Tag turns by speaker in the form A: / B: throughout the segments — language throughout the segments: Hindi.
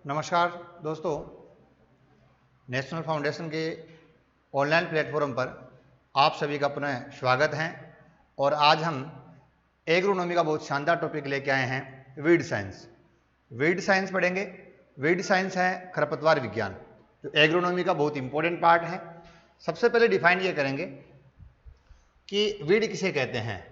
A: नमस्कार दोस्तों, नेशनल फाउंडेशन के ऑनलाइन प्लेटफॉर्म पर आप सभी का पुनः स्वागत है। और आज हम एग्रोनॉमी का बहुत शानदार टॉपिक लेके आए हैं, वीड साइंस। वीड साइंस पढ़ेंगे। वीड साइंस है खरपतवार विज्ञान, जो एग्रोनॉमी का बहुत इंपॉर्टेंट पार्ट है। सबसे पहले डिफाइन ये करेंगे कि वीड किसे कहते हैं।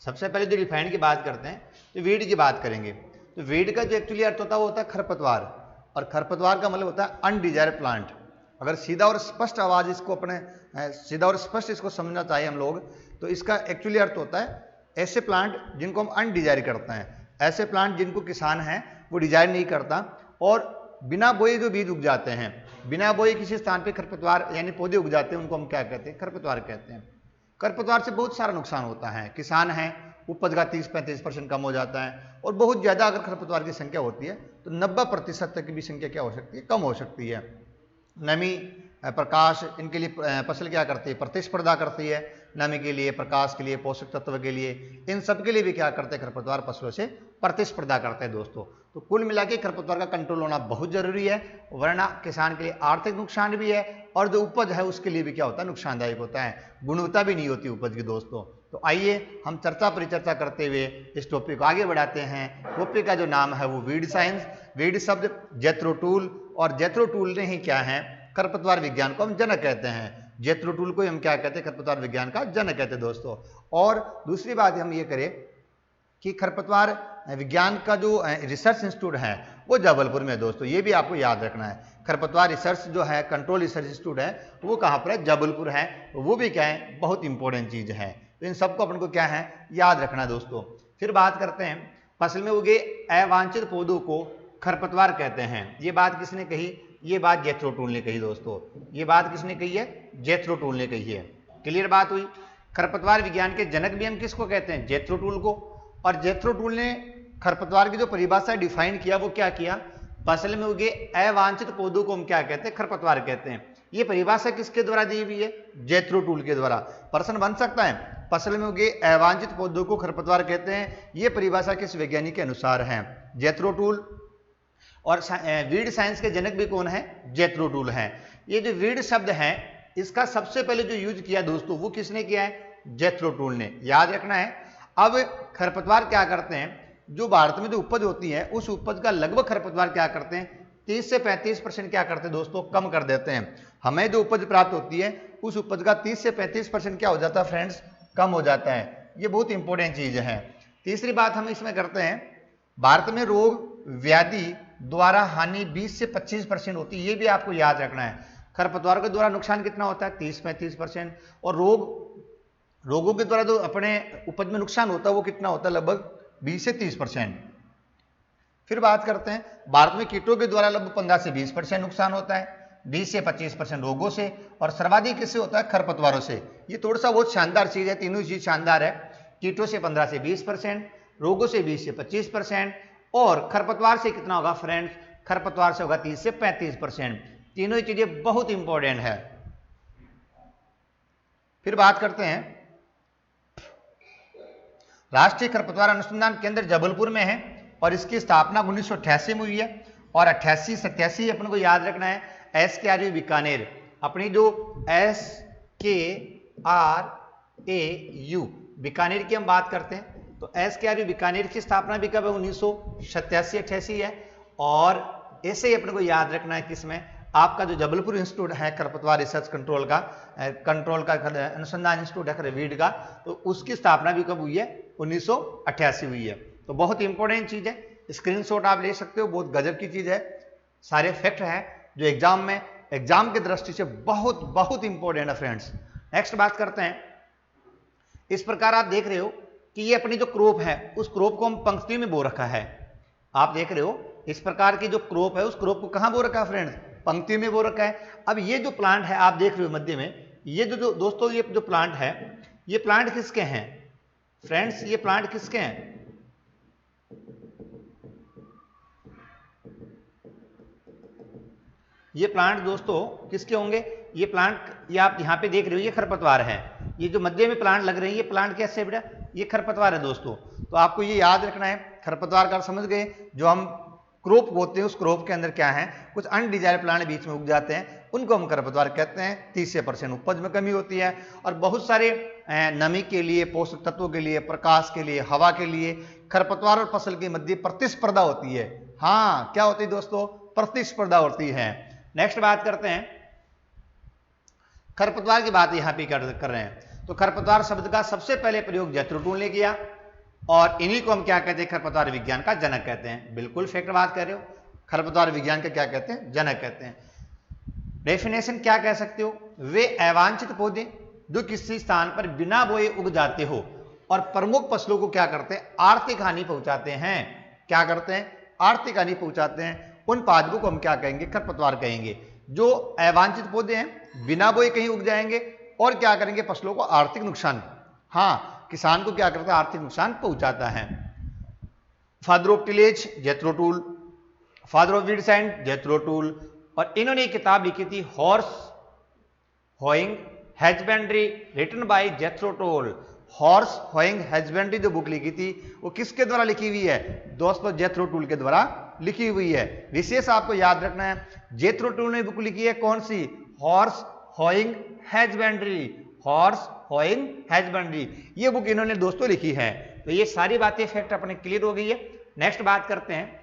A: सबसे पहले जो डिफाइन की बात करते हैं तो वीड की बात करेंगे। तो वीड का जो एक्चुअली अर्थ होता है वो होता है खरपतवार, और खरपतवार का मतलब होता है अनडिजायर्ड प्लांट। अगर सीधा और स्पष्ट आवाज इसको सीधा और स्पष्ट इसको समझना चाहिए हम लोग, तो इसका एक्चुअली अर्थ होता है ऐसे प्लांट जिनको हम अनडिजायर करते हैं, ऐसे प्लांट जिनको किसान है वो डिजायर नहीं करता और बिना बोए जो बीज उग जाते हैं, बिना बोए किसी स्थान पे खरपतवार यानी पौधे उग जाते हैं, उनको हम क्या कहते हैं? खरपतवार कहते हैं। खरपतवार से बहुत सारा नुकसान होता है। किसान है, उपज का 30-35% कम हो जाता है, और बहुत ज़्यादा अगर खरपतवार की संख्या होती है तो 90% तक की भी संख्या क्या हो सकती है? कम हो सकती है। नमी, प्रकाश, इनके लिए फसल क्या करती है? प्रतिस्पर्धा करती है। नमी के लिए, प्रकाश के लिए, पोषक तत्व के लिए, इन सब के लिए भी क्या करते हैं? खरपतवार फसलों से प्रतिस्पर्धा करते हैं दोस्तों। तो कुल मिला के खरपतवार का कंट्रोल होना बहुत जरूरी है, वरना किसान के लिए आर्थिक नुकसान भी है और जो उपज है उसके लिए भी क्या होता है? नुकसानदायक होता है। गुणवत्ता भी नहीं होती उपज की दोस्तों। तो आइए हम चर्चा परिचर्चा करते हुए इस टॉपिक को आगे बढ़ाते हैं। टॉपिक का जो नाम है वो वीड साइंस। वीड शब्द जेथरो टूल, और जेथरो टूल ने ही क्या है? खरपतवार विज्ञान को हम जनक कहते हैं। जेथरो टूल को हम क्या कहते हैं? खरपतवार विज्ञान का जनक कहते हैं दोस्तों। और दूसरी बात हम ये करें कि खरपतवार विज्ञान का जो रिसर्च इंस्टीट्यूट है वो जबलपुर में है दोस्तों। ये भी आपको याद रखना है। खरपतवार रिसर्च जो है, कंट्रोल रिसर्च इंस्टीट्यूट है, वो कहाँ पर है? जबलपुर है। वो भी क्या है? बहुत इंपॉर्टेंट चीज है। तो इन सबको अपन को क्या है? याद रखना दोस्तों। फिर बात करते हैं, फसल में उगे अवांछित पौधों को खरपतवार कहते हैं। ये बात किसने कही? ये बात जेथरो टूल ने कही दोस्तों। ये बात किसने कही है? जेथरो टूल ने कही है। क्लियर बात हुई। खरपतवार विज्ञान के जनक भी हम किसको कहते हैं? जेथरो टूल को। और जेथरो टूल ने खरपतवार की जो परिभाषा डिफाइन किया वो क्या किया? फसल में उगे अवांछित पौधों को हम क्या कहते हैं? खरपतवार कहते हैं। ये परिभाषा किसके द्वारा दी हुई है? जेथरो टूल के द्वारा। प्रश्न बन सकता है, फसल में उगे अवांछित पौधों को खरपतवार कहते हैं, ये परिभाषा किस वैज्ञानिक के अनुसार है? जेथरो टूल। और वीड साइंस के जनक भी कौन है? जेथरो टूल है। ये जो वीड शब्द है इसका सबसे पहले जो यूज किया दोस्तों वो किसने किया है? जेथरो टूल ने। याद रखना है। अब खरपतवार क्या करते हैं? जो भारत में जो उपज होती है उस उपज का लगभग खरपतवार क्या करते हैं? 30 से 35% क्या करते हैं दोस्तों? कम कर देते हैं। हमें जो उपज प्राप्त होती है उस उपज का 30 से 35% क्या हो जाता है फ्रेंड्स? कम हो जाता है। ये बहुत इंपॉर्टेंट चीज है। तीसरी बात हम इसमें करते हैं, भारत में रोग व्याधि द्वारा हानि 20 से 25% होती है। ये भी आपको याद रखना है। खरपतवार के द्वारा नुकसान कितना होता है? 30-35%। और रोगों के द्वारा जो अपने उपज में नुकसान होता है वो कितना होता है? लगभग 20 से 30%। फिर बात करते हैं, भारत में कीटों के द्वारा लगभग 15 से 20% नुकसान होता है, 20 से 25% रोगों से, और सर्वाधिक किससे होता है? खरपतवारों से। ये थोड़ा सा बहुत शानदार चीज है, तीनों चीज शानदार है। कीटों से 15 से 20%, रोगों से 20 से 25%, और खरपतवार से कितना होगा फ्रेंड्स? खरपतवार से होगा 30 से 35%। तीनों ही चीजें बहुत इंपॉर्टेंट है। फिर बात करते हैं, राष्ट्रीय खरपतवार अनुसंधान केंद्र जबलपुर में है और इसकी स्थापना 1988 में हुई है। और 88-87 अपन को याद रखना है। SKRU बीकानेर, अपनी जो SKRAU बीकानेर की हम बात करते हैं तो SKRU बीकानेर की स्थापना भी कब है? 1987-88 है। और ऐसे ही अपन को याद रखना है किसमें? आपका जो जबलपुर इंस्टीट्यूट है खरपतवार रिसर्च कंट्रोल का अनुसंधान इंस्टीट्यूट है वीड का, तो उसकी स्थापना भी कब हुई है? 1988 हुई है। तो बहुत इंपॉर्टेंट चीज है। स्क्रीनशॉट आप ले सकते हो, बहुत गजब की चीज है। सारे फैक्ट है जो एग्जाम की दृष्टि से बहुत बहुत इंपॉर्टेंट है फ्रेंड्स। नेक्स्ट बात करते हैं, इस प्रकार आप देख रहे हो कि ये अपनी जो क्रॉप है उस क्रॉप को हम पंक्ति में बो रखा है। आप देख रहे हो इस प्रकार की जो क्रॉप है उस क्रॉप को कहां बो रखा है फ्रेंड्स? पंक्ति में बो रखा है। अब ये जो प्लांट है आप देख रहे हो मध्य में, ये जो दोस्तों ये जो प्लांट है, ये प्लांट किसके हैं फ्रेंड्स? ये प्लांट किसके हैं? ये प्लांट दोस्तों किसके होंगे? ये प्लांट ये आप यहां पे देख रहे हो, ये खरपतवार है। ये जो मध्य में प्लांट लग रहे हैं ये प्लांट कैसे है बेटा? ये खरपतवार है दोस्तों। तो आपको ये याद रखना है। खरपतवार का समझ गए, जो हम क्रॉप होते हैं, उस क्रॉप के अंदर क्या है, कुछ अनडिजायर्ड प्लांट बीच में उग जाते हैं, उनको हम खरपतवार कहते हैं। 30 से % उपज में कमी होती है और बहुत सारे नमी के लिए, पोषक तत्वों के लिए, प्रकाश के लिए, हवा के लिए खरपतवार और फसल के मध्य प्रतिस्पर्धा होती है। हाँ, क्या होती है दोस्तों, प्रतिस्पर्धा होती है। नेक्स्ट बात करते हैं, खरपतवार की बात यहां पे कर रहे हैं। तो खरपतवार शब्द का सबसे पहले प्रयोग जेथरो टूल ने किया और इन्हीं को हम क्या कहते हैं, खरपतवार विज्ञान का जनक कहते हैं। बिल्कुल फैक्ट बात कर रहे हो, खरपतवार विज्ञान का क्या कहते हैं, जनक कहते हैं। डेफिनेशन क्या कह सकते हो, वे अवांछित पौधे जो किसी स्थान पर बिना बोए उग जाते हो और प्रमुख फसलों को क्या करते हैं, आर्थिक हानि पहुंचाते हैं। क्या करते हैं, आर्थिक हानि पहुंचाते हैं। उन पादपों को हम क्या कहेंगे, खरपतवार कहेंगे। जो अवांछित पौधे हैं, बिना बोए कहीं उग जाएंगे और क्या करेंगे, फसलों को आर्थिक नुकसान, हाँ, किसान को क्या करता है, आर्थिक नुकसान पहुंचाता है। Father of tillage Jethro Tull, father of weeds and Jethro Tull. और इन्होंने एक किताब लिखी थी, horse hoeing husbandry, written by Jethro Tull. Horse hoeing husbandry जो बुक लिखी थी वो किसके द्वारा लिखी हुई है दोस्तों, जेथरो टूल के द्वारा लिखी हुई है। विशेष आपको याद रखना है, जेथरो टूल ने बुक लिखी है कौन सी, horse hoeing husbandry, horse hoeing husbandry, ये बुक इन्होंने दोस्तों लिखी है। तो ये सारी बातें फैक्ट अपने क्लियर हो गई है। नेक्स्ट बात करते हैं,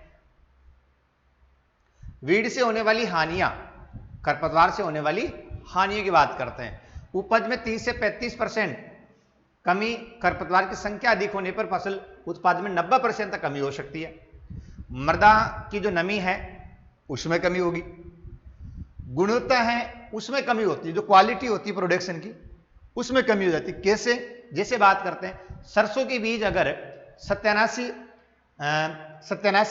A: वीड से होने वाली हानियां, खरपतवार से होने वाली हानियों की बात करते हैं। उपज में 30 से 35% कमी, खरपतवार की संख्या अधिक होने पर फसल उत्पादन में 90% तक कमी हो सकती है। मृदा की जो नमी है उसमें कमी होगी, गुणवत्ता है उसमें कमी होती है, जो क्वालिटी होती है प्रोडक्शन की उसमें कमी हो जाती है। कैसे, जैसे बात करते हैं, सरसों के बीज अगर 87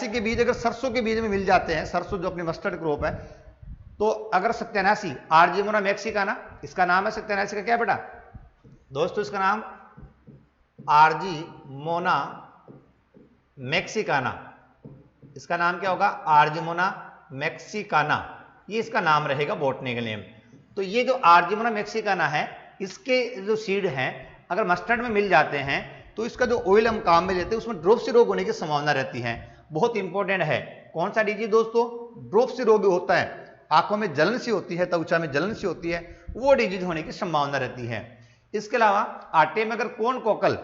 A: के बीज अगर सरसों के बीज में मिल जाते हैं, सरसों जो अपनी मस्टर्ड क्रॉप है, तो अगर 87 आर्जिमोना मैक्सिकाना, इसका नाम है 87 का क्या बेटा दोस्तों, इसका नाम आर्जिमोना मैक्सिकाना, इसका नाम क्या होगा, आर्जिमोना मैक्सिकाना, ये इसका नाम रहेगा बॉटनिकल नेम। तो ये जो आर्जिमोना मैक्सिकाना है, इसके जो सीड हैं अगर मस्टर्ड में मिल जाते हैं तो इसका जो ऑयल हम काम में लेते हैं उसमें ड्रॉप्सी रोग होने की संभावना रहती है। बहुत इंपॉर्टेंट है, कौन सा डिजीज दोस्तों, ड्रॉप्सी रोग होता है, आंखों में जलन सी होती है, त्वचा में जलन सी होती है, वो डिजीज होने की संभावना रहती है। इसके अलावा आटे में अगर कोन कोकल,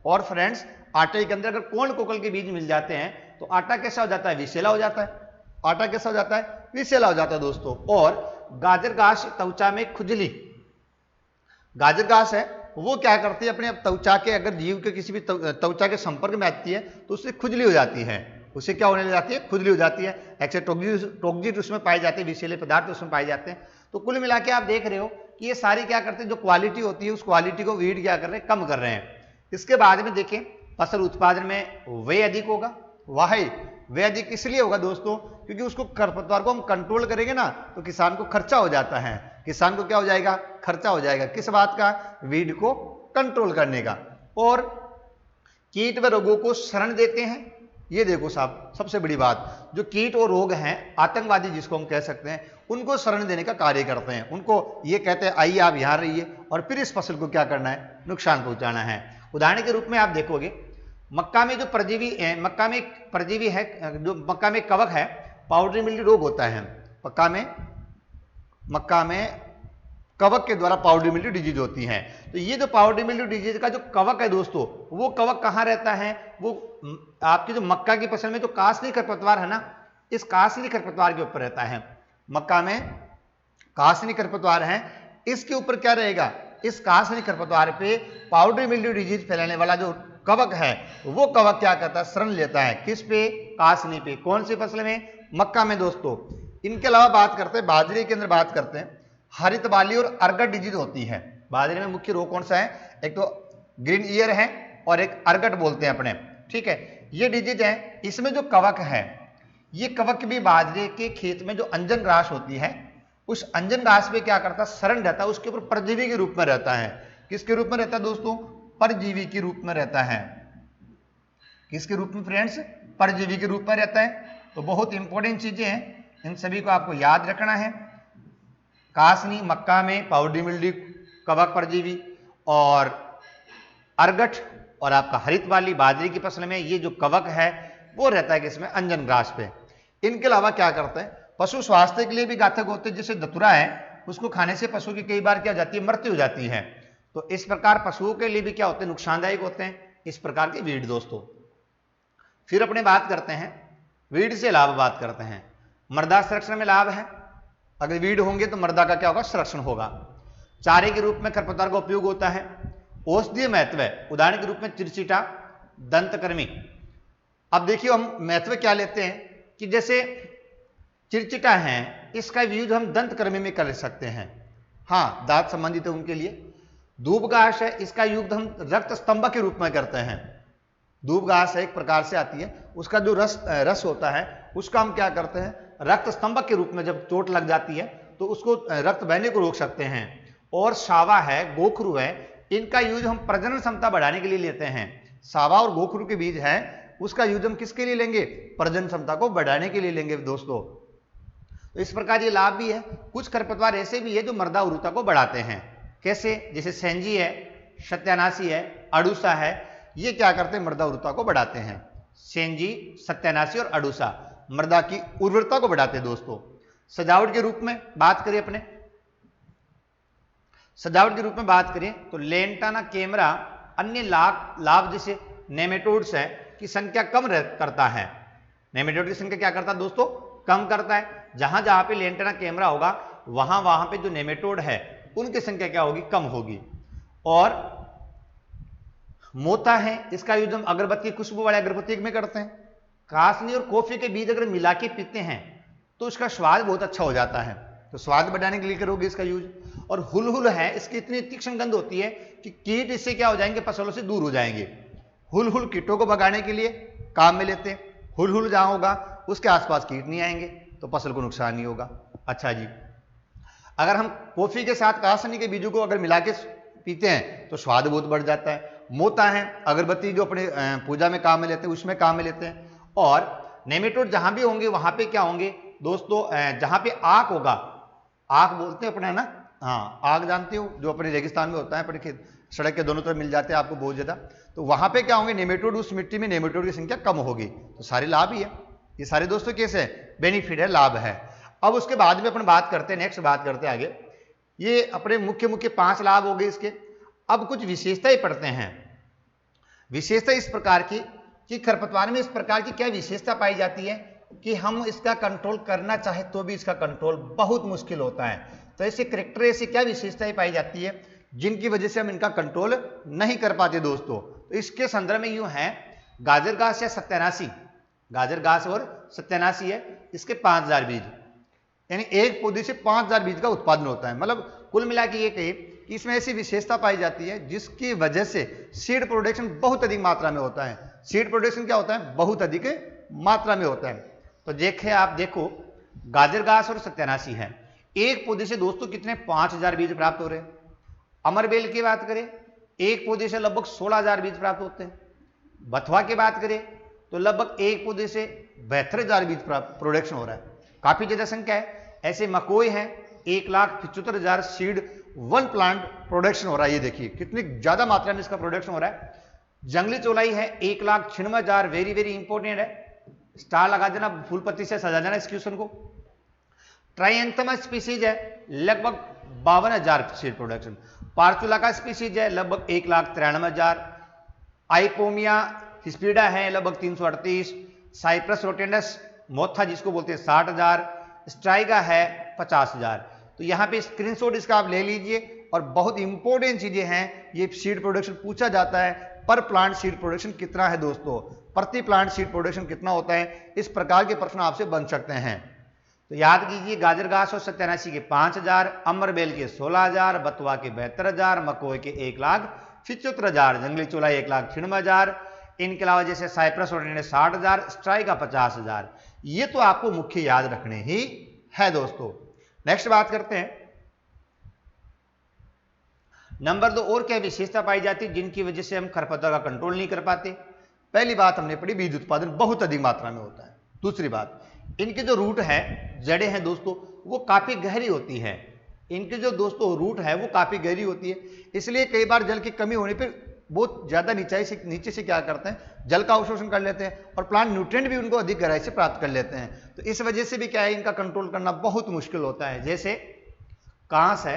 A: और फ्रेंड्स आटे के अंदर अगर कोन कोकल के बीज मिल जाते हैं तो आटा कैसा हो जाता है, विषैला हो जाता है, आटा कैसा हो जाता है, विषैला हो जाता है दोस्तों। और गाजर घास त्वचा में खुजली, गाजर घास है वो क्या करती है, अपने त्वचा के अगर जीव के किसी भी त्वचा के संपर्क में आती है तो उससे खुजली हो जाती है, उससे क्या होने लग जाती है, खुजली हो जाती है। एक्सेस टॉक्जिट उसमें पाए जाते हैं, विषैले पदार्थ उसमें पाए जाते हैं। तो कुल मिला के आप देख रहे हो कि ये सारी क्या करते हैं, जो क्वालिटी होती है उस क्वालिटी को वीड क्या कर रहे हैं, कम कर रहे हैं। इसके बाद में देखें, फसल उत्पादन में व्यय अधिक होगा। वाही व्यय अधिक इसलिए होगा दोस्तों क्योंकि उसको खरपतवार को हम कंट्रोल करेंगे ना तो किसान को खर्चा हो जाता है, किसान को क्या हो जाएगा, खर्चा हो जाएगा। किस बात का, वीड को कंट्रोल करने का। और कीट व रोगों को शरण देते हैं। ये देखो साहब, सबसे बड़ी बात, जो कीट और रोग हैं, आतंकवादी जिसको हम कह सकते हैं, उनको शरण देने का कार्य करते हैं। उनको ये कहते हैं आइए आप यहां रहिए और फिर इस फसल को क्या करना है, नुकसान पहुंचाना है। उदाहरण के रूप में आप देखोगे, मक्का में जो परजीवी है, मक्का में परजीवी है, जो मक्का में कवक है, पाउडरी मिल्ड्यू रोग होता है। मक्का में कवक के द्वारा पाउडरी मिल्ड्यू डिजीज होती है। तो ये जो पाउडरी मिल्ड्यू डिजीज का जो कवक है दोस्तों, वो कवक कहाँ रहता है, वो आपकी जो मक्का की फसल में जो कासनी खरपतवार है ना, इस कासनी खरपतवार के ऊपर रहता है। मक्का में कासनी खरपतवार है, इसके ऊपर क्या रहेगा, इस कासनी खरपतवार पे पाउडरी मिल्ड्यू डिजीज फैलाने वाला जो कवक है, वो कवक क्या करता है, शरण लेता है। किस पे, कासनी पे। कौन सी फसल में, मक्का में दोस्तों। इनके अलावा बात करते हैं, बाजरे के अंदर बात करते हैं, हरित बाली और अर्गट डिजीज होती है। बाजरे में मुख्य रोग कौन सा है, एक तो ग्रीन ईयर है और एक अर्गट बोलते हैं अपने, ठीक है, ये डिजीज है। इसमें जो कवक है, ये कवक भी बाजरे के खेत में जो अंजन घास होती है, उस अंजन घास पे क्या करता है, शरण रहता है, उसके ऊपर परजीवी के रूप में रहता है। किसके रूप में रहता है दोस्तों, परजीवी के रूप में रहता है। किसके रूप में फ्रेंड्स, परजीवी के रूप में रहता है। तो बहुत इंपॉर्टेंट चीजें हैं, इन सभी को आपको याद रखना है। कासनी मक्का में पाउडरी मिल्ड्यू कवक परजीवी, और अर्गट और आपका हरित वाली बाजरे की फसल में ये जो कवक है वो रहता है किसमें, अंजन घास पे। इनके अलावा क्या करते हैं, पशु स्वास्थ्य के लिए भी घातक होते हैं, जैसे धतूरा है उसको खाने से पशु की कई बार क्या जाती है, मृत्यु हो जाती है। तो इस प्रकार पशुओं के लिए भी क्या होते हैं, नुकसानदायक होते हैं इस प्रकार के वीड दोस्तों। फिर अपने बात करते हैं वीड से लाभ बात करते हैं। मृदा संरक्षण में लाभ है, अगर वीड होंगे तो मृदा का क्या होगा, संरक्षण होगा। चारे के रूप में खरपतवार का उपयोग होता है। औषधीय महत्व है, उदाहरण के रूप में चिरचिटा, दंतकर्मी। अब देखिए हम महत्व क्या लेते हैं कि जैसे चिरचिटा है, इसका यूज हम दंतकर्मी में कर सकते हैं, हाँ दांत संबंधित है उनके लिए। दूब घास है, इसका यूज हम रक्त स्तंभ के रूप में करते हैं। दूब घास एक प्रकार से आती है, उसका जो रस होता है उसका हम क्या करते हैं, रक्त स्तंभ के रूप में जब चोट लग जाती है तो उसको रक्त बहने को रोक सकते हैं। और सावा है, गोखरू है, इनका यूज हम प्रजनन क्षमता बढ़ाने के लिए लेते हैं। सावा और गोखरू के बीज है, उसका यूज हम किसके लिए लेंगे, प्रजनन क्षमता को बढ़ाने के लिए लेंगे दोस्तों। तो इस प्रकार ये लाभ भी है। कुछ खरपतवार ऐसे भी है जो मृदा उर्वरता को बढ़ाते हैं, कैसे, जैसे सेंजी है, सत्यानाशी है, अड़ूसा है, ये क्या करते हैं, मृदा उर्वरता को बढ़ाते हैं। सेंजी, सत्यानाशी और अड़ूसा मृदा की उर्वरता को बढ़ाते हैं दोस्तों। सजावट के रूप में बात करें, अपने सजावट के रूप में बात करें तो लेंटाना कैमरा अन्य लाभ जैसे नेमेटोड्स है की संख्या कम करता है। नेमेटोड की संख्या क्या करता है दोस्तों, कम करता है। जहां जहां पे लेंटाना कैमरा होगा वहां पे जो नेमेटोड है उनकी संख्या क्या होगी, कम होगी। और मोता है, इसका यूज हम अगरबत्ती, खुशबू वाले अगरबत्ती में करते हैं। कासनी और कॉफी के बीज अगर मिला के पीते हैं तो उसका स्वाद बहुत अच्छा हो जाता है, तो स्वाद बढ़ाने के लिए करोगे इसका यूज। और हुलहुल है, इसकी इतनी तीक्ष्ण गंध होती है कि कीट इससे क्या हो जाएंगे, फसलों से दूर हो जाएंगे। हुलहुल कीटों को भगाने के लिए काम में लेते हैं। हुलहुल जहां होगा उसके आसपास कीट नहीं आएंगे तो फसल को नुकसान नहीं होगा। अच्छा जी, अगर हम कॉफी के साथ कासनी के बीजों को अगर मिला के पीते हैं तो स्वाद बहुत बढ़ जाता है। मोता है, अगरबत्ती जो अपने पूजा में काम में लेते हैं उसमें काम में लेते हैं। और नेमेटोड जहां भी होंगे वहां पे क्या होंगे दोस्तों, जहां पे आग होगा, आग बोलते हैं अपने ना, हाँ आग जानते हो, जो अपने रेगिस्तान में होता है, अपने खेत सड़क के दोनों तरफ मिल जाते हैं आपको बहुत ज्यादा, तो वहां पे क्या होंगे, नेमेटोड, उस मिट्टी में नेमेटोड की संख्या कम होगी। तो सारे लाभ ही है, ये सारे दोस्तों कैसे बेनिफिट है, लाभ है। अब उसके बाद में अपन बात करते हैं, नेक्स्ट बात करते हैं आगे, ये अपने मुख्य 5 लाभ हो गए इसके। अब कुछ विशेषताएं पढ़ते हैं। विशेषता इस प्रकार की कि खरपतवार में इस प्रकार की क्या विशेषता पाई जाती है कि हम इसका कंट्रोल करना चाहे तो भी इसका कंट्रोल बहुत मुश्किल होता है। तो ऐसे करेक्टर, ऐसी क्या विशेषताएं पाई जाती है जिनकी वजह से हम इनका कंट्रोल नहीं कर पाते दोस्तों। तो इसके संदर्भ में यूं है, गाजर घास या सत्यानाशी, गाजर घास और सत्यानाशी है, इसके 5000 बीज, यानी एक पौधे से 5000 बीज का उत्पादन होता है। मतलब कुल मिला के ये कहिए कि इसमें ऐसी विशेषता पाई जाती है जिसकी वजह से सीड प्रोडक्शन बहुत अधिक मात्रा में होता है। सीड प्रोडक्शन क्या होता है, बहुत अधिक मात्रा में होता है। तो देखे आप देखो, गाजर घास और सत्यानाशी है, एक पौधे से दोस्तों कितने 5000 बीज प्राप्त हो रहे हैं। अमरबेल की बात करें, एक पौधे से लगभग 16000 बीज प्राप्त होते हैं। बथुआ की बात करें तो लगभग एक पौधे से 72000 बीज प्रोडक्शन हो रहा है, काफी ज्यादा संख्या है। ऐसे मकोई है, 1,75,000 सीड वन प्लांट प्रोडक्शन हो रहा है। ये देखिए कितनी ज्यादा मात्रा में इसका प्रोडक्शन हो रहा है। जंगली चौलाई है, 1,96,000, वेरी वेरी इंपॉर्टेंट है, स्टार लगा देना, फूल पत्ती से सजा देना इस क्वेश्चन को। ट्राइएंथम स्पीसीज है, लगभग 52,000 सीड प्रोडक्शन। पार्चुला का स्पीसीज है, लगभग 1,93,000। आइपोमिया हिस्पीडा है, लगभग 338। साइप्रस रोटेंडस मोथा जिसको बोलते हैं 60,000। स्ट्राइगा है 50,000। तो यहाँ पे स्क्रीनशॉट इसका आप ले लीजिए। और बहुत इंपॉर्टेंट चीजें हैं, ये सीड प्रोडक्शन पूछा जाता है, पर प्लांट सीड प्रोडक्शन कितना है दोस्तों, प्रति प्लांट सीड प्रोडक्शन कितना होता है, इस प्रकार के प्रश्न आपसे बन सकते हैं। तो याद कीजिए, गाजर घास और सत्यानाशी के 5000, अमरबेल के 16000, बथुआ के 72,000, मकोई के 1,75,000, जंगली चौलाई 1,96,000, इनके अलावा जैसे साइप्रस और 60,000, स्ट्राइगा 50,000। ये तो आपको मुख्य याद रखने ही है दोस्तों। नेक्स्ट बात करते हैं, नंबर 2, और क्या विशेषता पाई जाती है जिनकी वजह से हम खरपतवार का कंट्रोल नहीं कर पाते। पहली बात हमने पढ़ी, बीज उत्पादन बहुत अधिक मात्रा में होता है। दूसरी बात, इनके जो रूट है, जड़ें हैं दोस्तों, वो काफी गहरी होती है। इनके जो दोस्तों रूट है वो काफी गहरी होती है, इसलिए कई बार जल की कमी होने पर बहुत ज्यादा नीचे से क्या करते हैं, जल का अवशोषण कर लेते हैं और प्लांट न्यूट्रिएंट भी उनको अधिक गहराई से प्राप्त कर लेते हैं। तो इस वजह से भी क्या है, इनका कंट्रोल करना बहुत मुश्किल होता है। जैसे कांस है,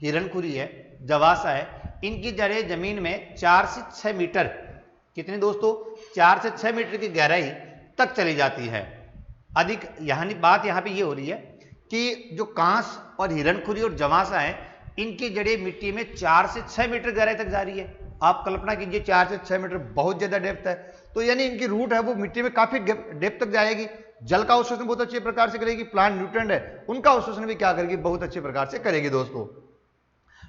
A: हिरणखुरी है, जवासा है, इनकी जड़ें जमीन में 4 से 6 मीटर, कितने दोस्तों, 4 से 6 मीटर की गहराई तक चली जाती है। अधिक बात यहाँ पे ये हो रही है कि जो कांस और हिरणखुरी और जवासा है, इनकी जड़ें मिट्टी में 4 से 6 मीटर गहराई तक जा रही है। आप कल्पना कीजिए 4 से 6 मीटर बहुत ज्यादा डेप्थ है, तो यानी इनकी रूट है वो मिट्टी में काफी डेप्थ तक जाएगी, जल का अवशोषण बहुत अच्छे प्रकार से करेगी, प्लांट न्यूट्रिएंट है उनका अवशोषण भी क्या करेगी, बहुत अच्छे प्रकार से करेगी दोस्तों।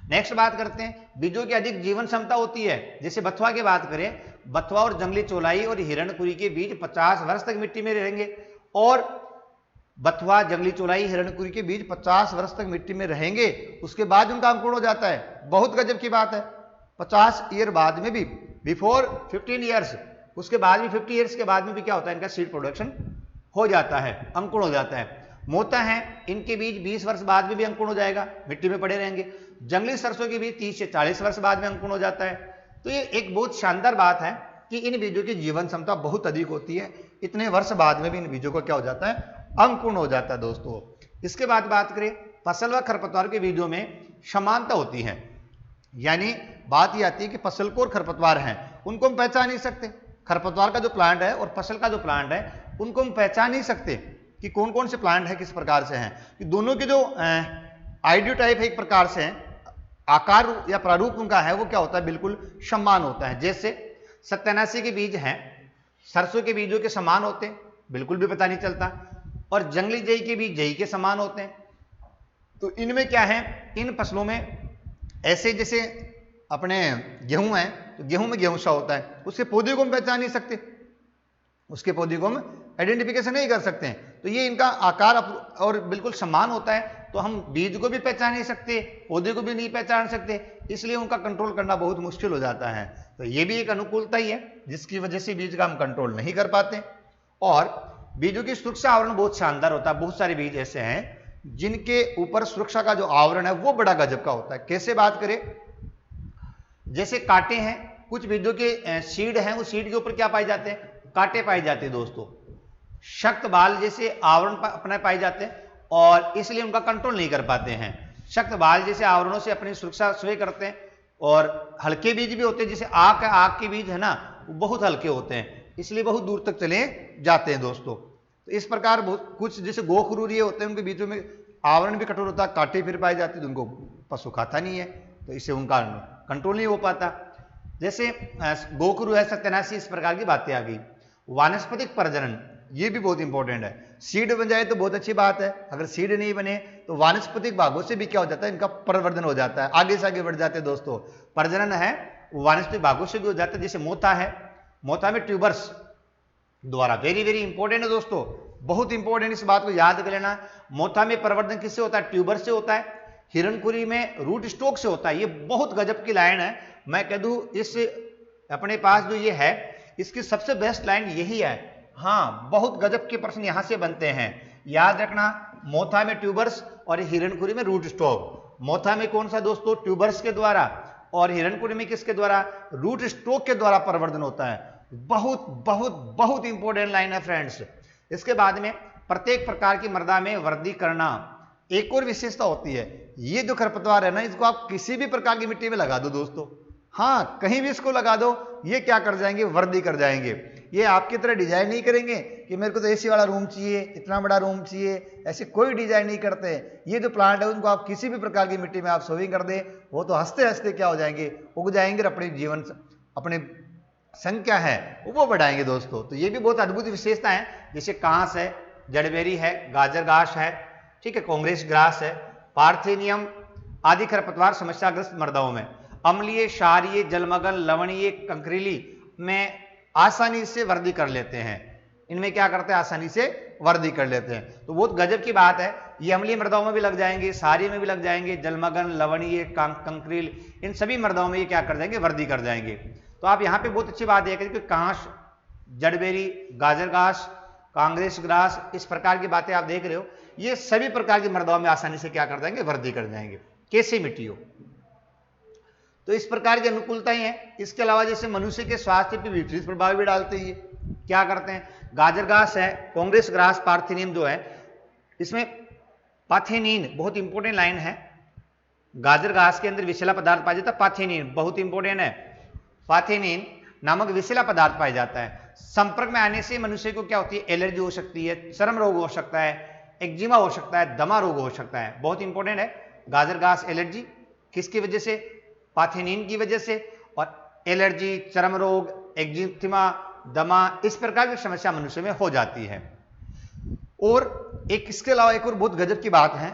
A: नेक्स्ट बात करते हैं, बीजों की अधिक जीवन क्षमता होती है। जैसे बथुआ की बात करें, बथुआ और जंगली चौलाई और हिरणखुरी के बीज 50 वर्ष तक मिट्टी में रहेंगे, और बथुआ, जंगली चौलाई, हिरणखुरी के बीज 50 वर्ष तक मिट्टी में रहेंगे, उसके बाद उनका अंकुरण हो जाता है। बहुत गजब की बात है, 50 ईयर बाद में भी, बिफोर 15 ईयर्स, उसके बाद भी 50 ईयर्स के बाद में भी क्या होता है, इनका सीड प्रोडक्शन हो जाता है, अंकुरण हो जाता है। मोता है, इनके बीज 20 वर्ष बाद में भी अंकुरण हो जाएगा, मिट्टी में पड़े रहेंगे। जंगली सरसों के बीज 30 से 40 वर्ष बाद में अंकुरण हो जाता है। तो ये एक बहुत शानदार बात है कि इन बीजों की जीवन क्षमता बहुत अधिक होती है, इतने वर्ष बाद में भी इन बीजों को क्या हो जाता है, अंकुरण हो जाता है दोस्तों। इसके बाद बात करें, फसल व खरपतवार के बीजों में समानता होती है, यानी बात यह आती है कि फसल को और खरपतवार हैं उनको हम पहचान नहीं सकते। खरपतवार का जो प्लांट है और फसल का जो प्लांट है उनको हम पहचान नहीं सकते कि कौन कौन से प्लांट है, किस प्रकार से हैं, कि दोनों के जो आइडियोटाइप है एक प्रकार से है, आकार या प्रारूप उनका है वो क्या होता है, बिल्कुल समान होता है। जैसे सत्यानाशी के बीज हैं, सरसों के बीजों के समान होते हैं, बिल्कुल भी पता नहीं चलता, और जंगली जई के बीज जई के समान होते हैं। तो इनमें क्या है, इन फसलों में ऐसे जैसे अपने गेहूं है, तो गेहूं में गेहूं सा होता है, उसके पौधे को हम पहचान नहीं सकते, उसके पौधे को हम आइडेंटिफिकेशन नहीं कर सकते हैं। तो ये इनका आकार और बिल्कुल समान होता है, तो हम बीज को भी पहचान नहीं सकते, पौधे को भी नहीं पहचान सकते, इसलिए उनका कंट्रोल करना बहुत मुश्किल हो जाता है। तो ये भी एक अनुकूलता ही है जिसकी वजह से बीज का हम कंट्रोल नहीं कर पाते। और बीजों की सुरक्षा आवरण बहुत शानदार होता है। बहुत सारे बीज ऐसे हैं जिनके ऊपर सुरक्षा का जो आवरण है वो बड़ा गजब का होता है। कैसे बात करें, जैसे कांटे हैं, कुछ बीजों के सीड हैं, उस सीड के ऊपर क्या पाए जाते हैं, कांटे पाए जाते हैं दोस्तों। शक्त बाल जैसे आवरण अपने पाए जाते हैं और इसलिए उनका कंट्रोल नहीं कर पाते हैं। शक्त बाल जैसे आवरणों से अपनी सुरक्षा स्वयं करते हैं। और हल्के बीज भी होते हैं, जैसे आग के बीज है ना, वो बहुत हल्के होते हैं, इसलिए बहुत दूर तक चले जाते हैं दोस्तों। तो इस प्रकार कुछ जैसे गोखरूरिये होते हैं, उनके बीजों में आवरण भी कठोर होता है, कांटे फिर पाए जाते हैं, तो उनको पशु खाता नहीं है, तो इससे उनका कंट्रोल नहीं हो पाता। जैसे गोखरू है, सत्यानाशी, इस प्रकार की बातें आ गई। वानस्पतिक प्रजनन, ये भी बहुत इंपॉर्टेंट है। सीड बन जाए तो बहुत अच्छी बात है, अगर सीड नहीं बने तो वानस्पतिक भागों से भी क्या हो जाता है, इनका प्रवर्धन हो जाता है, आगे से आगे बढ़ जाते हैं दोस्तों। प्रजनन है वानस्पतिक भागों से भी हो जाता है। जैसे मोथा है, मोथा में ट्यूबर्स द्वारा, वेरी वेरी इंपॉर्टेंट है दोस्तों, बहुत इंपॉर्टेंट, इस बात को याद कर लेना। मोथा में प्रवर्धन किससे होता है, ट्यूबर से होता है। हिरणखुरी में रूट स्टॉक से होता है। ये बहुत गजब की लाइन है, मैं कह दूं इस अपने पास जो ये है इसकी सबसे बेस्ट लाइन यही है। हाँ, बहुत गजब के प्रश्न यहां से बनते हैं, याद रखना। मोथा में ट्यूबर्स और हिरणखुरी में रूट स्टॉक। मोथा में कौन सा दोस्तों, ट्यूबर्स के द्वारा, और हिरणखुरी में किसके द्वारा, रूट स्टॉक के द्वारा प्रवर्धन होता है। बहुत बहुत बहुत इंपॉर्टेंट लाइन है फ्रेंड्स। इसके बाद में प्रत्येक प्रकार की मृदा में वृद्धि करना, एक और विशेषता होती है। ये जो खरपतवार है ना, इसको आप किसी भी प्रकार की मिट्टी में लगा दो दोस्तों, हाँ कहीं भी इसको लगा दो, ये क्या कर जाएंगे, वृद्धि कर जाएंगे। ये आपकी तरह डिजाइन नहीं करेंगे कि मेरे को तो एसी वाला रूम चाहिए, इतना बड़ा रूम चाहिए, ऐसे कोई डिजाइन नहीं करते। ये जो प्लांट है उनको आप किसी भी प्रकार की मिट्टी में आप सोविंग कर दे, वो तो हंसते हंसते क्या हो जाएंगे, उग जाएंगे और अपनी जीवन, अपने संख्या है वो बढ़ाएंगे दोस्तों। तो ये भी बहुत अद्भुत विशेषता है। जैसे कांस है, जड़बेरी है, गाजर घास है, ठीक है, कांग्रेस ग्रास है, पार्थेनियम आदि खरपतवार समस्याग्रस्त मृदाओं में अम्लीय, क्षारीय, जलमग्न, लवणीय, कंकरीली में आसानी से वृद्धि कर लेते हैं। इनमें क्या करते हैं, आसानी से वृद्धि कर लेते हैं। तो बहुत गजब की बात है। ये अम्लीय मृदाओं में भी लग जाएंगे, क्षारीय में भी लग जाएंगे, जलमग्न, लवणीय, कंकरील, इन सभी मृदाओं में ये क्या कर जाएंगे, वृद्धि कर जाएंगे। तो आप यहाँ पे बहुत अच्छी बात देख रहे हैं कि कांस, जड़बेरी, गाजर घास, कांग्रेस ग्रास, इस प्रकार की बातें आप देख रहे हो, ये सभी प्रकार की मृदाओं में आसानी से क्या कर जाएंगे, वृद्धि कर जाएंगे, कैसी मिट्टी हो। तो इस प्रकार की अनुकूलताएं हैं। इसके अलावा जैसे मनुष्य के स्वास्थ्य पर विपरीत प्रभाव भी डालते हैं। क्या करते हैं, गाजर घास है, कांग्रेस ग्रास पार्थेनियम जो है, इसमें पाथेनिन बहुत इंपॉर्टेंट लाइन है। गाजर घास के अंदर विषैला पदार्थ पाया जाता है, पाथेनिन बहुत इंपॉर्टेंट है। पाथेनिन नामक विषैला पदार्थ पाया जाता है। संपर्क में आने से मनुष्य को क्या होती है, एलर्जी हो सकती है, चर्म रोग हो सकता है, एक्जिमा हो सकता है, दमा रोग हो सकता है। बहुत इंपॉर्टेंट है। गाजर घास एलर्जी किसकी वजह से, पाथेनिन की वजह से, और एलर्जी, चर्म रोग, एक्जिमा, दमा, इस प्रकार की समस्या मनुष्य में हो जाती है। और एक इसके अलावा एक और बहुत गजब की बात है,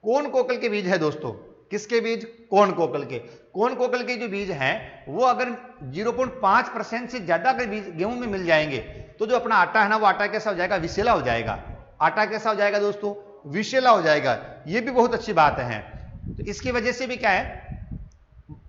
A: कोन कोकल के बीज है दोस्तों। किसके बीज, कोन कोकल के। कोन कोकल के जो बीज हैं वो अगर 0.5% से ज्यादा अगर बीज गेहूं में मिल जाएंगे तो जो अपना आटा है ना, वो आटा कैसा हो जाएगा, विषैला हो जाएगा। आटा कैसा हो जाएगा दोस्तों, विषैला हो जाएगा। ये भी बहुत अच्छी बात है। तो इसकी वजह से भी क्या है,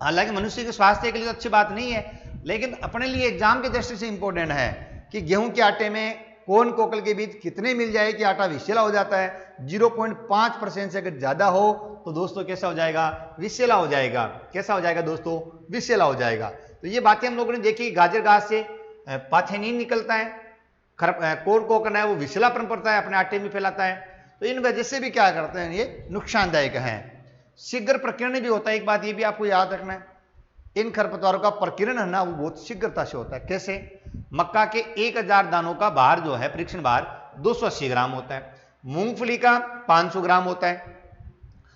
A: हालांकि मनुष्य के स्वास्थ्य के लिए तो अच्छी बात नहीं है, लेकिन अपने लिए एग्जाम की दृष्टि से इंपॉर्टेंट है कि गेहूं के आटे में कोन कोकल के बीज कितने मिल जाए कि आटा विषैला हो जाता है। 0.5% से अगर ज्यादा हो तो दोस्तों कैसा हो जाएगा, विषैला हो जाएगा। कैसा हो जाएगा दोस्तों, विषैला हो जाएगा। तो ये बातें हम लोगों ने देखी। गाजर घास से पाथेनिन निकलता है, कोन कोकल है वो विषैलापन पड़ता है, अपने आटे में फैलाता है। तो इन वजह से भी क्या करते हैं, ये नुकसानदायक है। शीघ्र प्रकीर्ण भी होता है। एक बात ये भी आपको याद रखना है, इन खरपतवारों का प्रकीर्ण है ना वो बहुत शीघ्रता से होता है। कैसे, मक्का के 1000 दानों का भार जो है, परीक्षण भार 280 ग्राम होता है, मूंगफली का 500 ग्राम होता है,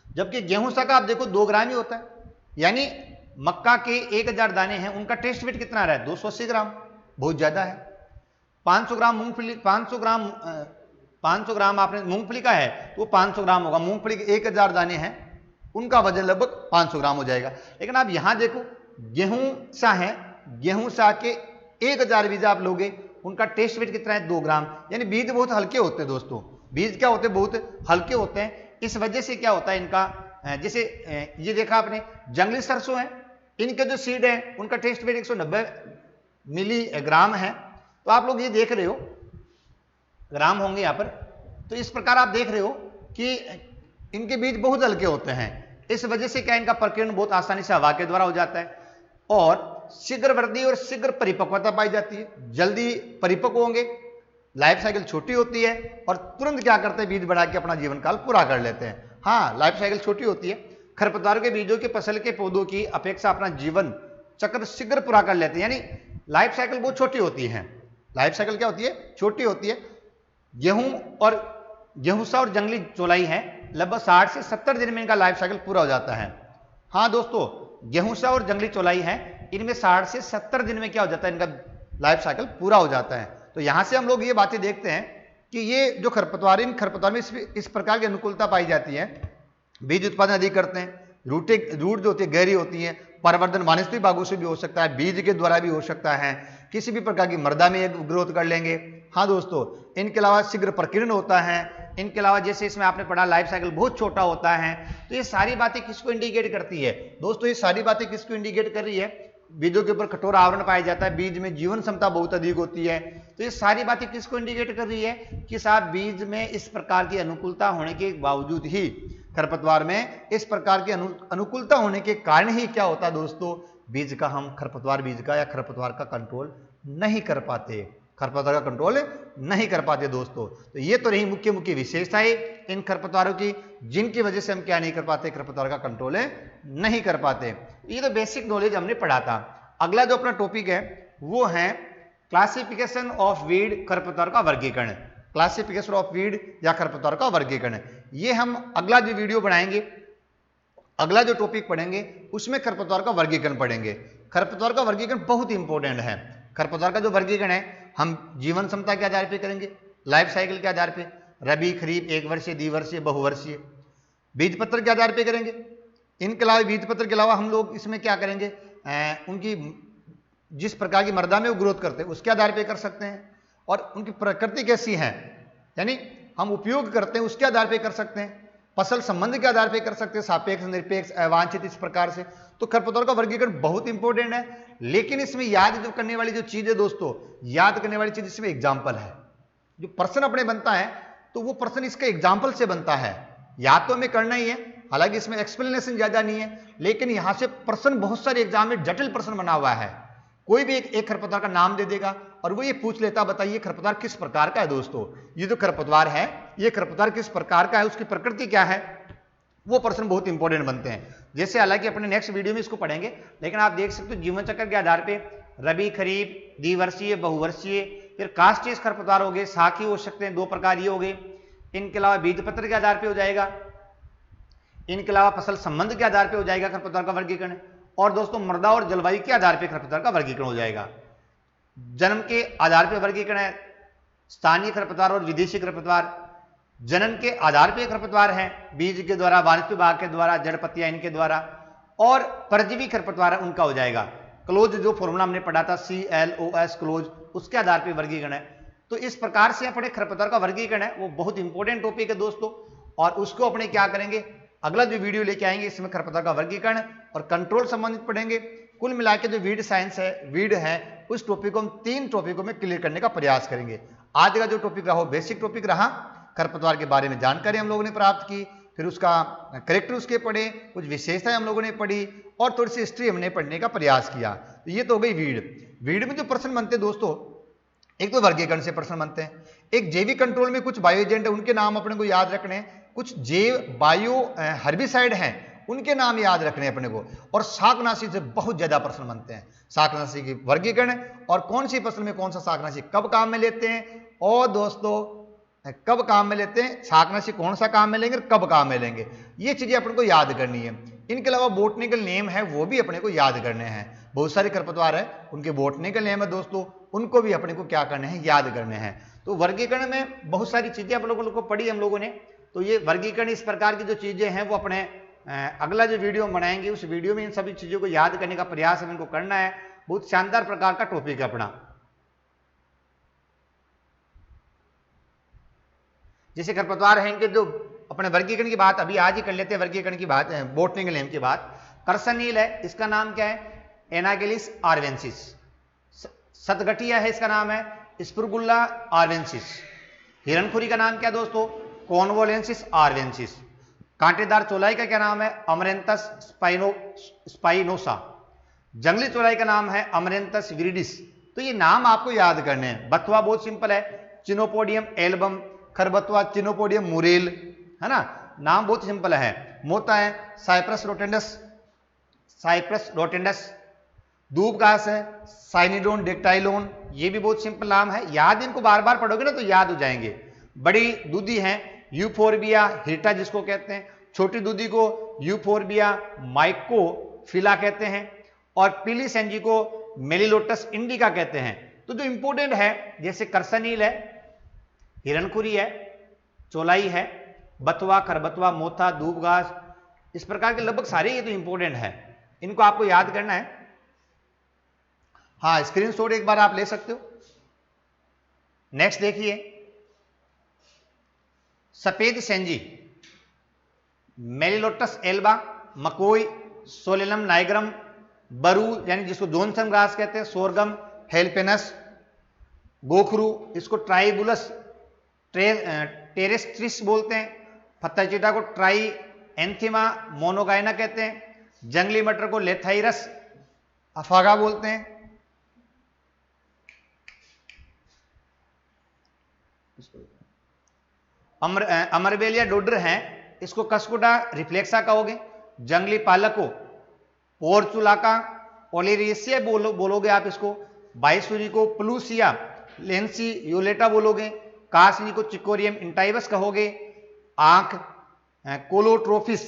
A: जबकि गेहूं सा का आप देखो 2 ग्राम ही होता है। यानी मक्का के 1000 दाने हैं, उनका टेस्ट वेट कितना रहा है, 280 ग्राम, बहुत ज्यादा है। 500 ग्राम मूंगफली, 500 ग्राम आपने मूंगफली का है तो वो 500 ग्राम होगा। मूंगफली के 1000 दाने हैं, उनका वजन लगभग 500 ग्राम हो जाएगा। लेकिन आप यहां देखो गेहूं सा है, गेहूं सा के 1000 बीज आप लोगे, उनका टेस्ट वेट कितना है, 2 ग्राम। यानी बीज बहुत हल्के होते हैं दोस्तों। बीज क्या होते हैं, बहुत हल्के होते हैं। इस वजह से क्या होता है इनका, जैसे ये देखा आपने जंगली सरसों है, इनके जो सीड है उनका टेस्ट वेट 190 मिलीग्राम है। तो आप लोग ये देख रहे हो, ग्राम होंगे यहां पर, तो इस प्रकार आप देख रहे हो कि इनके बीज बहुत हल्के होते हैं। इस वजह से क्या इनका प्रकीर्ण बहुत आसानी से हवा के द्वारा हो जाता है और शीघ्र वृद्धि और शीघ्र परिपक्वता पाई जाती है। जल्दी परिपक्व होंगे, लाइफ साइकिल छोटी होती है और तुरंत क्या करते हैं, बीज बना के अपना जीवन काल पूरा कर लेते हैं। हाँ, लाइफ साइकिल छोटी होती है। खरपतवारों के बीजों के फसल के पौधों की अपेक्षा अपना जीवन चक्र शीघ्र पूरा कर लेते हैं। यानी लाइफ साइकिल बहुत छोटी होती है। लाइफ साइकिल क्या होती है, छोटी होती है। गेहूंसा और जंगली चौलाई है, लगभग 60 से 70 दिन में इनका लाइफ साइकिल पूरा हो जाता है। हाँ दोस्तों, गेहूंसा और जंगली चौलाई है, इनमें 60 से 70 दिन में क्या हो जाता है, इनका लाइफ साइकिल पूरा हो जाता है। तो यहां से हम लोग ये बातें देखते हैं कि ये जो खरपतवार, इन खरपतवार में इस प्रकार की अनुकूलता पाई जाती है। बीज उत्पादन अधिक करते हैं, रूट जो होती है गहरी होती है, परिवर्धन वानस्पतिक भागों से भी हो सकता है, बीज के द्वारा भी हो सकता है, किसी भी प्रकार की मृदा में ग्रोथ कर लेंगे। हाँ दोस्तों, इनके अलावा शीघ्र प्रकीर्ण होता है। इनके अलावा जैसे इसमें आपने पढ़ा लाइफ साइकिल बहुत छोटा होता है। तो ये सारी बातें किसको इंडिकेट करती है दोस्तों, ये सारी बातें किसको इंडिकेट कर रही है, बीजों के ऊपर कठोर आवरण पाया जाता है, बीज में जीवन क्षमता बहुत अधिक होती है। तो ये सारी बातें किसको इंडिकेट कर रही है कि साहब बीज में इस प्रकार की अनुकूलता होने के बावजूद ही, खरपतवार में इस प्रकार की अनुकूलता होने के कारण ही क्या होता है दोस्तों, बीज का हम खरपतवार बीज का या खरपतवार का कंट्रोल नहीं कर पाते, खरपतवार का कंट्रोल नहीं कर पाते दोस्तों। तो ये तो रही मुख्य मुख्य विशेषताएं इन खरपतवारों की, जिनकी वजह से हम क्या नहीं कर पाते, खरपतवार का कंट्रोल नहीं कर पाते। ये तो बेसिक नॉलेज हमने पढ़ा था। अगला जो अपना टॉपिक है वो है क्लासिफिकेशन ऑफ वीड, खरपतवार का वर्गीकरण। क्लासिफिकेशन ऑफ वीड या खरपतवार का वर्गीकरण, ये हम अगला जो वीडियो बनाएंगे, अगला जो टॉपिक पढ़ेंगे उसमें खरपतवार का वर्गीकरण पढ़ेंगे। खरपतवार का वर्गीकरण बहुत इंपॉर्टेंट है। खरपतवार का जो वर्गीकरण है हम जीवन क्षमता के आधार पे करेंगे, लाइफ साइकिल के आधार पे, रबी खरीफ, एक वर्षीय, द्विवर्षीय, बहुवर्षीय, बीज पत्र के आधार पे करेंगे। इनके अलावा बीज पत्र के अलावा हम लोग इसमें क्या करेंगे, उनकी जिस प्रकार की मृदा में वो ग्रोथ करते हैं उसके आधार पे कर सकते हैं, और उनकी प्रकृति कैसी है यानी हम उपयोग करते हैं उसके आधार पे कर सकते हैं, फसल संबंध के आधार पे कर सकते हैं, सापेक्ष, निरपेक्ष, अवांछित, इस प्रकार से। तो खरपतवार का वर्गीकरण बहुत इंपॉर्टेंट है। लेकिन इसमें याद जो करने वाली जो चीज है दोस्तों, याद करने वाली चीज इसमें एग्जाम्पल है। जो प्रश्न अपने बनता है तो वो प्रश्न इसके एग्जाम्पल से बनता है। याद तो हमें करना ही है, हालांकि इसमें एक्सप्लेनेशन ज्यादा नहीं है, लेकिन यहां से प्रश्न बहुत सारे एग्जाम में जटिल प्रश्न बना हुआ है। कोई भी एक खरपतवार का नाम दे देगा और वो ये पूछ लेता, बताइए खरपतवार किस प्रकार का है। दोस्तों ये जो खरपतवार है, ये खरपतवार किस प्रकार का है, उसकी प्रकृति क्या है, वो प्रश्न बहुत इंपॉर्टेंट बनते हैं। जैसे हालांकि अपने नेक्स्ट वीडियो में इसको पढ़ेंगे, लेकिन आप देख सकते हो जीवन चक्र के आधार पे रबी, खरीफ, द्विवर्षीय, बहुवर्षीय, फिर काष्ठीय खरपतवार हो गए, शाखी हो सकते हैं, 2 प्रकार ये हो गए। इनके अलावा बीज पत्र के आधार पे हो जाएगा, इनके अलावा फसल संबंध के आधार पे हो जाएगा खरपतवार का वर्गीकरण, और दोस्तों मृदा और जलवायु के आधार पे खरपतवार का वर्गीकरण हो जाएगा। जन्म के आधार पे वर्गीकरण है, स्थानीय खरपतवार और विदेशी खरपतवार। जनन के आधार पे खरपतवार है, बीज के द्वारा, वाणिज्य विभाग के द्वारा, जड़ पत्तियां इनके द्वारा, और परजीवी खरपतवार है उनका हो जाएगा। क्लोज जो फॉर्मूला हमने पढ़ा था CLOS क्लोज, उसके आधार पे वर्गीकरण है। तो इस प्रकार से अपने खरपतवार का वर्गीकरण है वो बहुत इंपॉर्टेंट टॉपिक है दोस्तों, और उसको अपने क्या करेंगे, अगला जो वीडियो लेके आएंगे इसमें खरपतवार का वर्गीकरण और कंट्रोल संबंधित पढ़ेंगे। कुल मिला के जो वीड साइंस है, वीड है, उस टॉपिक को हम 3 टॉपिकों में क्लियर करने का प्रयास करेंगे। आज का जो टॉपिक रहा वो बेसिक टॉपिक रहा, खरपतवार के बारे में जानकारी हम लोगों ने प्राप्त की, फिर उसका करेक्टर उसके पढ़े, कुछ विशेषताएं हम लोगों ने पढ़ी, और थोड़ी सी हिस्ट्री हमने पढ़ने का प्रयास किया। तो ये तो हो गई वीड। वीड में जो प्रश्न बनते हैं दोस्तों, एक तो वर्गीकरण से प्रश्न बनते हैं, एक जैविक कंट्रोल में कुछ बायो एजेंट है उनके नाम अपने को याद रखने हैं, कुछ जैव बायो हर्बिसाइड हैं उनके नाम याद रखने अपने को, और शाकनाशी से बहुत ज्यादा प्रश्न बनते हैं। शाकनाशी की वर्गीकरण और कौन सी फसल में कौन सा शाकनाशी कब काम में लेते हैं, और दोस्तों कब काम में लेते हैं, शाकनाशी कौन सा काम में लेंगे, कब काम में लेंगे, ये चीजें अपने को याद करनी है। इनके अलावा बोटनिकल नेम है वो भी अपने को याद करने हैं। बहुत सारे खरपतवार है उनके बोटनिकल नेम है दोस्तों, उनको भी अपने को क्या करने हैं, याद करने हैं। तो वर्गीकरण में बहुत सारी चीजें आप लोगों को पढ़ी हम लोगों ने। तो ये वर्गीकरण इस प्रकार की जो चीजें हैं वो अपने अगला जो वीडियो बनाएंगे उस वीडियो में इन सभी चीजों को याद करने का प्रयास हमें इनको करना है। बहुत शानदार प्रकार का टॉपिक है अपना। जैसे खरपतवार है इनके जो अपने वर्गीकरण की बात अभी आज ही कर लेते हैं, वर्गीकरण की बात, बोटनिकल नेम की बात। करसनील है, इसका नाम क्या है, एनागेलिस आर्वेंसिस। सतगठिया है, इसका नाम है स्पुरगुल्ला आर्वेंसिस। हिरणखुरी का नाम क्या दोस्तों, कॉन्वोलेंसिस आर्वेंसिस। कांटेदार चौलाई का क्या नाम है, अमरेंथस स्पाइनोसा। जंगली चौलाई का नाम है अमरेंथस विरिडिस। तो ये नाम आपको याद करने हैं। बथुआ बहुत सिंपल है, चिनोपोडियम एल्बम। खरबथुआ चिनोपोडियम मुरेल, है ना, नाम बहुत सिंपल है। मोता है साइप्रस रोटेंडस। दूब घास है साइनिडोन डेक्टाइलोन, ये भी बहुत सिंपल नाम है, याद इनको बार बार पढ़ोगे ना तो याद हो जाएंगे। बड़ी दूधी है यूफोर्बिया हिर्टा जिसको कहते हैं, छोटी दूधी को यूफोर्बिया माइकोफिला कहते हैं, और पीली सेंजी को मेलिलोटस इंडिका कहते हैं। तो जो इंपोर्टेंट है जैसे करसनील है, हिरणखुरी है, चौलाई है, बथुआ, खरबथुआ, मोथा, दूब घास, इस प्रकार के लगभग सारे ये तो इंपोर्टेंट है, इनको आपको याद करना है। हाँ, स्क्रीनशॉट एक बार आप ले सकते हो। नेक्स्ट देखिए, सफेद सेंजी, मेलिलोटस एल्बा, मकोई, सोलेनम नाइग्रम, बरू यानी जिसको जॉनसन ग्रास कहते हैं, सोरगम, हेल्पेनस, गोखरू, इसको ट्राइबुलस टेरेस्ट्रिस बोलते हैं, पत्ताचीटा को ट्राई एंथिमा मोनोगाइना कहते हैं, जंगली मटर को लेथाइरस अफागा बोलते हैं, अमरबेलिया डोडर है, इसको कस्कुडा रिफ्लेक्सा कहोगे, जंगली पालक को पोर्चुलाका ओलेरियसिया बोलोगे आप इसको, बाइसुरी को प्लूसिया लेंसी यूलेटा बोलोगे, कासनी को चिकोरियम इंटाइवस कहोगे, आंख कोलोट्रोफिस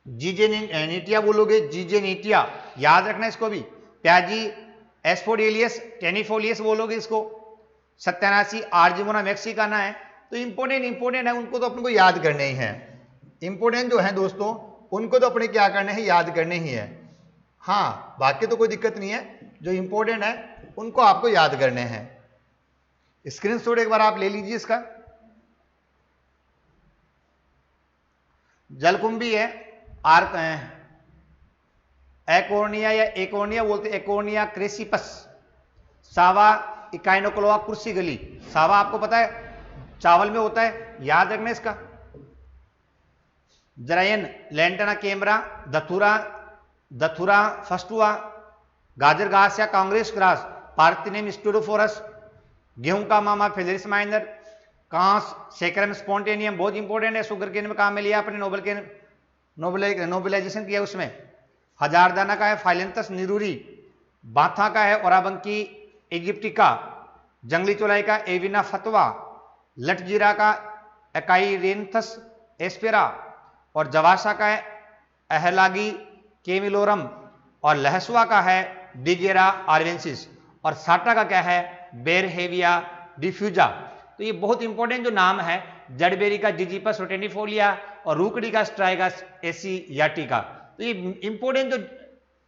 A: जीजेनिटिया बोलोगे, जीजेनिटिया याद रखना इसको भी, प्याजी एस्फोडेलियस टेनिफोलियस बोलोगे इसको, सत्यानाशी आर्जिमोना मैक्सिकाना है। तो इंपोर्टेंट है, उनको तो अपने को याद करने ही है। इंपोर्टेंट जो है दोस्तों उनको तो अपने क्या करने हैं, याद करने ही है। हाँ, बाकी तो कोई दिक्कत नहीं है, जो इंपोर्टेंट है उनको आपको याद करने हैं। स्क्रीनशॉट एक बार आप ले लीजिए इसका। जलकुंभी है, आर्क एकोर्निया या एकोर्निया बोलते, एकोर्निया क्रेसिपस, सावा इकाइनोक्लोआ कुर्सी गली, सावा आपको पता है चावल में होता है, याद रखना इसका। जरायन लैंटना कैमरा, दथुरा फस्टुआ, गाजर घास या कांग्रेस ग्रास, पार्थिनियम स्टूडोफोरस, गेहूं का मामा फिलिस माइनर, कांस सेक्रम स्पॉन्टेनियम बहुत इंपॉर्टेंट है, शुगर केन में काम में लिया अपने नोबेलाइजेशन किया उसमें। हजारदाना का है फाइलेंथस निरूरी, बाथा का है ओराबंकी इजिप्टिका, जंगली चौलाई का एविना फतवा, लटजीरा का एकाइरेंथस एस्पेरा और जवासा का है अहलागी केमिलोरम और लहसुआ का है डिजेरा आर्वेंसिस और साटा का क्या है बेरहेविया डिफ्यूजा। तो ये बहुत इंपॉर्टेंट जो नाम है, जड़बेरी का जिजीपस रोटेनिफोलिया और रूकड़ी का स्ट्राइगस एसियाटिका। तो ये इंपॉर्टेंट जो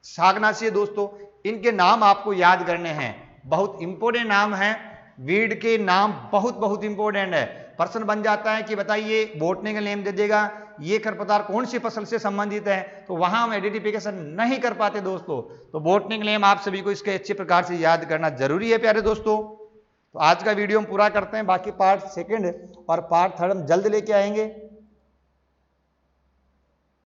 A: शाकनाशी है दोस्तों, इनके नाम आपको याद करने हैं, बहुत इंपॉर्टेंट नाम है। वीड के नाम बहुत इंपॉर्टेंट है। प्रश्न बन जाता है कि बताइए बॉटनिकल नेम दे देगा, ये खरपतवार कौन सी फसल से संबंधित है, तो वहां हम आइडेंटिफिकेशन नहीं कर पाते दोस्तों। तो बॉटनिकल नेम आप सभी को इसके अच्छे प्रकार से याद करना जरूरी है प्यारे दोस्तों। तो आज का वीडियो हम पूरा करते हैं, बाकी पार्ट सेकंड और पार्ट थर्ड हम जल्द लेके आएंगे।